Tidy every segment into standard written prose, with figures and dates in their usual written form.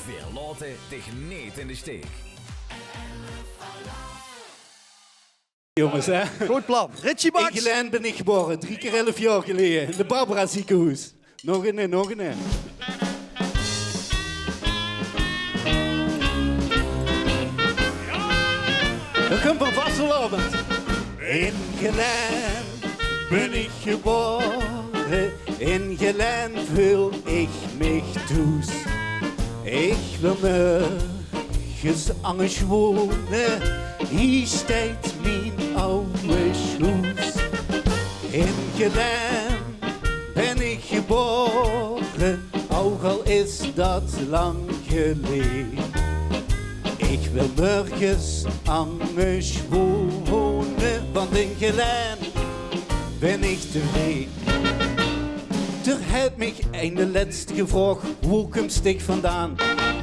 Wir laten dich niet in de steek. Jongens, hè? Goed plan. Richie In Max. Geleen ben ik geboren, 3 keer 11 jaar geleden. In de Barbara ziekenhuis. Nog een. Dat komt van vastelavond. In Geleen ben ik geboren. In Geleen voel ik mich thuis. Ik wil nergens anders wonen. Hier staat mijn oude huis. In Geleen ben ik geboren, ook al is dat lang geleden. Ik wil nergens anders wonen, want in Geleen ben ik tevreden. Er heeft mij een laatste gevraagd, hoe komt ik vandaan?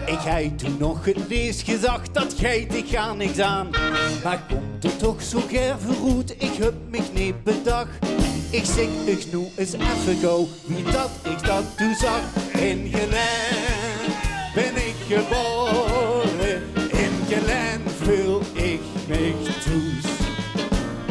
Ik heb toen nog het lees gezegd, dat geit ik ga niks aan. Maar komt er toch zo ver verroet, ik heb mij niet bedacht. Ik zeg ik nu eens even gauw, wie dat ik dat toen zag. In Geleen ben ik geboren, in Geleen voel ik mij thuis.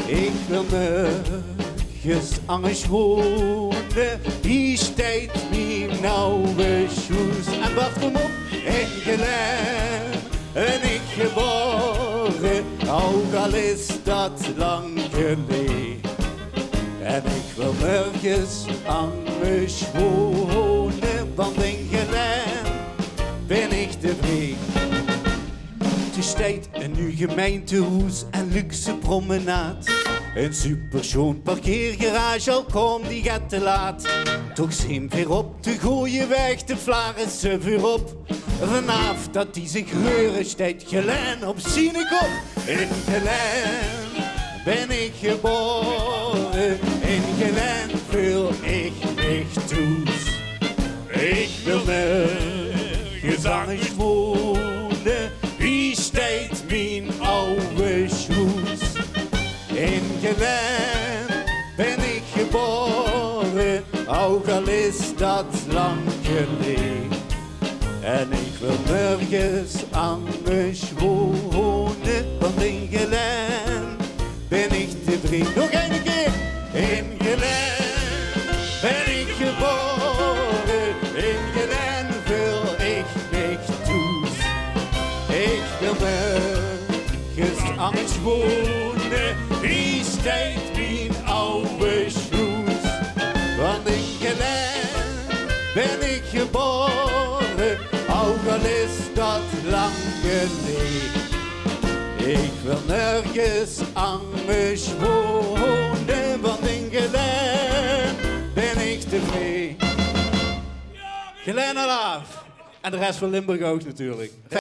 Ik wil nergens anders wonen, hier staat mijn oude huis. En wat kom op, in Geleen ben ik geboren, ook al is dat lang geleden. En ik wil nergens anders wonen, want in Geleen ben ik tevreden. Er staat een nieuw gemeentehuis en luxe promenade. Een superschoon parkeergarage, al kwam die gaat te laat. Toch zijn weer op de goeie weg, de vlaren ze weer op. Vanaf dat die zich reuren, staat Geleen op zijn kop. In Geleen ben ik geboren, in Geleen voel ik mich thuis. Ik wil nergens anders wonen, hier staat mijn oude huis. In Geleen ben ik geboren, ook al is dat lang geleden. En ik wil nergens anders wonen, want in Geleen ben ik tevreden. Nog een keer! In Geleen ben ik geboren, in Geleen voel ik mich thuis. Ik wil nergens anders wonen, hier staat mijn oude huis. Want in Geleen ben ik geboren, ook al is dat lang geleden. Ik wil nergens anders wonen, want in Geleen ben ik tevreden. Geleen alaaf. En de rest van Limburg ook natuurlijk.